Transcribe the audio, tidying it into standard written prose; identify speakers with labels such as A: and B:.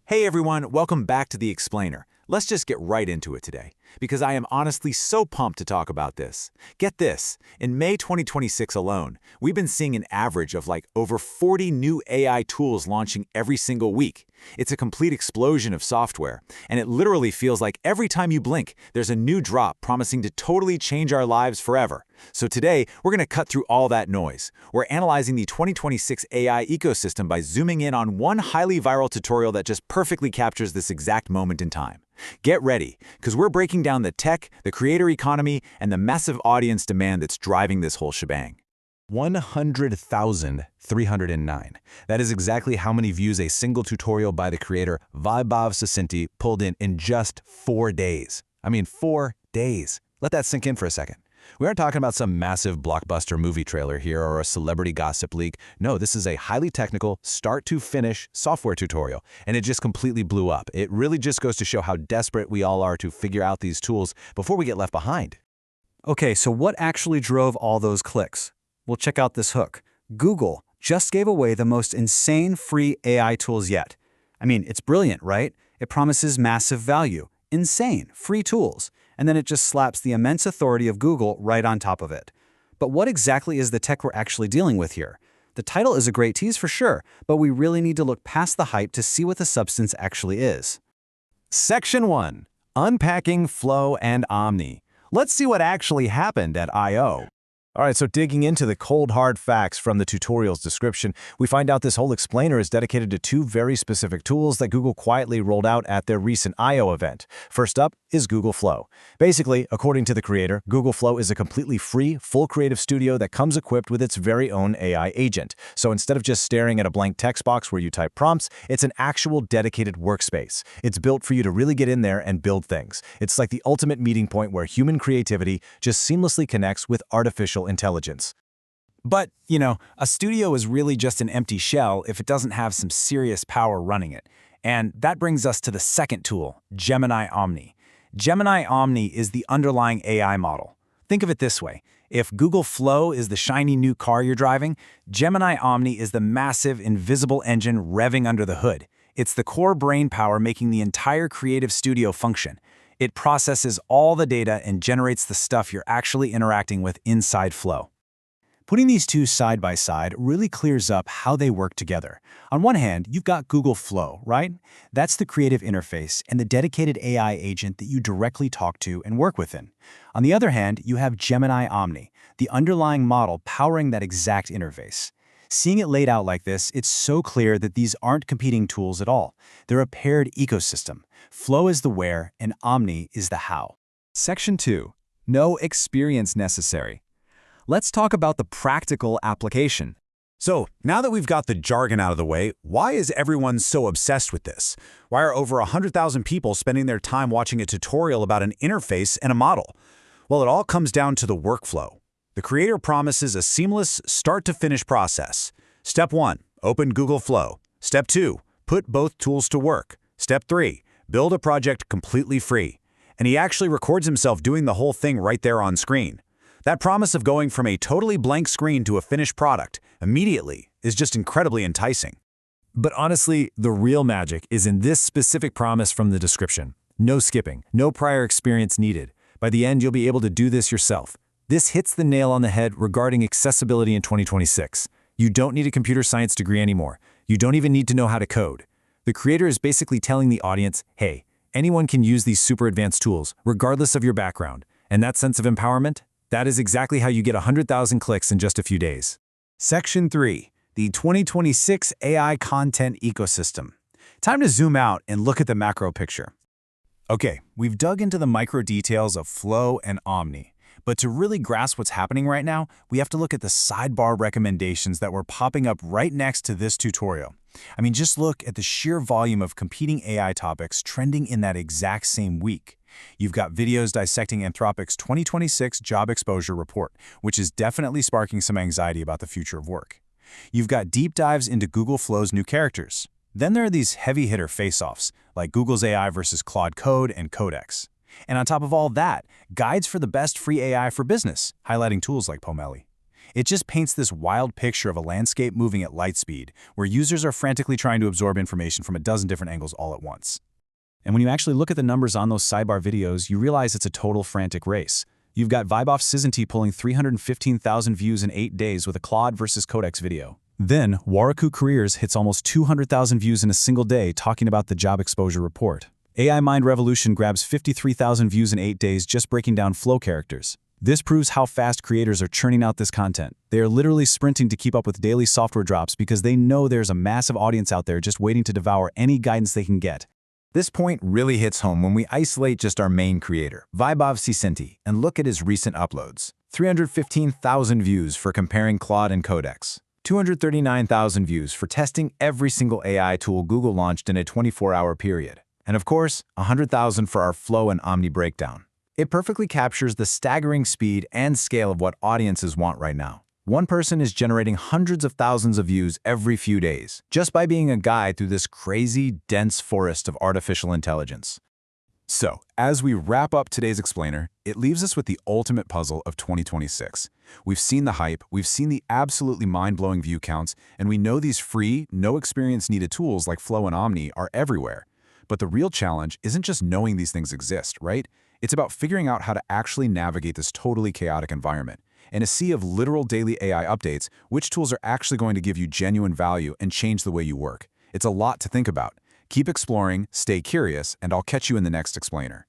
A: Hey everyone, welcome back to The Explainer. Let's just get right into it today, because I am honestly so pumped to talk about this. Get this, in May 2026 alone, we've been seeing an average of like over 40 new AI tools launching every single week. It's a complete explosion of software, and it literally feels like every time you blink, there's a new drop promising to totally change our lives forever. So today, we're going to cut through all that noise. We're analyzing the 2026 AI ecosystem by zooming in on one highly viral tutorial that just perfectly captures this exact moment in time. Get ready, because we're breaking down the tech, the creator economy, and the massive audience demand that's driving this whole shebang.
B: 100,309. That is exactly how many views a single tutorial by the creator Vaibhav Sucinti pulled in just 4 days. I mean, 4 days. Let that sink in for a second. We aren't talking about some massive blockbuster movie trailer here or a celebrity gossip leak. No, this is a highly technical, start-to-finish software tutorial, and it just completely blew up. It really just goes to show how desperate we all are to figure out these tools before we get left behind.
C: Okay, so what actually drove all those clicks? Well, check out this hook. Google just gave away the most insane free AI tools yet. I mean, it's brilliant, right? It promises massive value, insane, free tools, and then it just slaps the immense authority of Google right on top of it. But what exactly is the tech we're actually dealing with here? The title is a great tease for sure, but we really need to look past the hype to see what the substance actually is.
B: Section 1. Unpacking Flow and Omni. Let's see what actually happened at I.O. All right, so digging into the cold, hard facts from the tutorial's description, we find out this whole explainer is dedicated to 2 very specific tools that Google quietly rolled out at their recent I.O. event. First up is Google Flow. Basically, according to the creator, Google Flow is a completely free, full creative studio that comes equipped with its very own AI agent. So instead of just staring at a blank text box where you type prompts, it's an actual dedicated workspace. It's built for you to really get in there and build things. It's like the ultimate meeting point where human creativity just seamlessly connects with artificial intelligence.
D: But, a studio is really just an empty shell if it doesn't have some serious power running it. And that brings us to the second tool, Gemini Omni. Gemini Omni is the underlying AI model. Think of it this way. If Google Flow is the shiny new car you're driving, Gemini Omni is the massive, invisible engine revving under the hood. It's the core brain power making the entire creative studio function. It processes all the data and generates the stuff you're actually interacting with inside Flow. Putting these two side by side really clears up how they work together. On one hand, you've got Google Flow, right? That's the creative interface and the dedicated AI agent that you directly talk to and work within. On the other hand, you have Gemini Omni, the underlying model powering that exact interface. Seeing it laid out like this, it's so clear that these aren't competing tools at all. They're a paired ecosystem. Flow is the where, and Omni is the how.
E: Section 2. No experience necessary. Let's talk about the practical application.
A: So, now that we've got the jargon out of the way, why is everyone so obsessed with this? Why are over 100,000 people spending their time watching a tutorial about an interface and a model? Well, it all comes down to the workflow. The creator promises a seamless start-to-finish process. Step 1, open Google Flow. Step 2, put both tools to work. Step 3, build a project completely free. And he actually records himself doing the whole thing right there on screen. That promise of going from a totally blank screen to a finished product immediately is just incredibly enticing.
B: But honestly, the real magic is in this specific promise from the description. No skipping, no prior experience needed. By the end, you'll be able to do this yourself. This hits the nail on the head regarding accessibility in 2026. You don't need a computer science degree anymore. You don't even need to know how to code. The creator is basically telling the audience, hey, anyone can use these super advanced tools, regardless of your background. And that sense of empowerment? That is exactly how you get 100,000 clicks in just a few days.
D: Section 3. The 2026 AI Content Ecosystem. Time to zoom out and look at the macro picture. Okay, we've dug into the micro details of Flow and Omni. But to really grasp what's happening right now, we have to look at the sidebar recommendations that were popping up right next to this tutorial. I mean, just look at the sheer volume of competing AI topics trending in that exact same week. You've got videos dissecting Anthropic's 2026 Job Exposure Report, which is definitely sparking some anxiety about the future of work. You've got deep dives into Google Flow's new characters. Then there are these heavy-hitter face-offs, like Google's AI versus Claude Code and Codex. And on top of all that, guides for the best free AI for business, highlighting tools like Pomeli. It just paints this wild picture of a landscape moving at light speed, where users are frantically trying to absorb information from a dozen different angles all at once. And when you actually look at the numbers on those sidebar videos, you realize it's a total frantic race. You've got Viboff Syzinty pulling 315,000 views in 8 days with a Claude versus Codex video. Then, Waraku Careers hits almost 200,000 views in a single day talking about the job exposure report. AI Mind Revolution grabs 53,000 views in 8 days just breaking down flow characters. This proves how fast creators are churning out this content. They are literally sprinting to keep up with daily software drops because they know there's a massive audience out there just waiting to devour any guidance they can get.
B: This point really hits home when we isolate just our main creator, Viboff Syzinty, and look at his recent uploads. 315,000 views for comparing Claude and Codex. 239,000 views for testing every single AI tool Google launched in a 24-hour period. And of course, 100,000 for our Flow and Omni breakdown. It perfectly captures the staggering speed and scale of what audiences want right now. One person is generating hundreds of thousands of views every few days, just by being a guide through this crazy, dense forest of artificial intelligence.
A: So, as we wrap up today's explainer, it leaves us with the ultimate puzzle of 2026. We've seen the hype, we've seen the absolutely mind-blowing view counts, and we know these free, no-experience-needed tools like Flow and Omni are everywhere. But the real challenge isn't just knowing these things exist, right? It's about figuring out how to actually navigate this totally chaotic environment. In a sea of literal daily AI updates, which tools are actually going to give you genuine value and change the way you work? It's a lot to think about. Keep exploring, stay curious, and I'll catch you in the next explainer.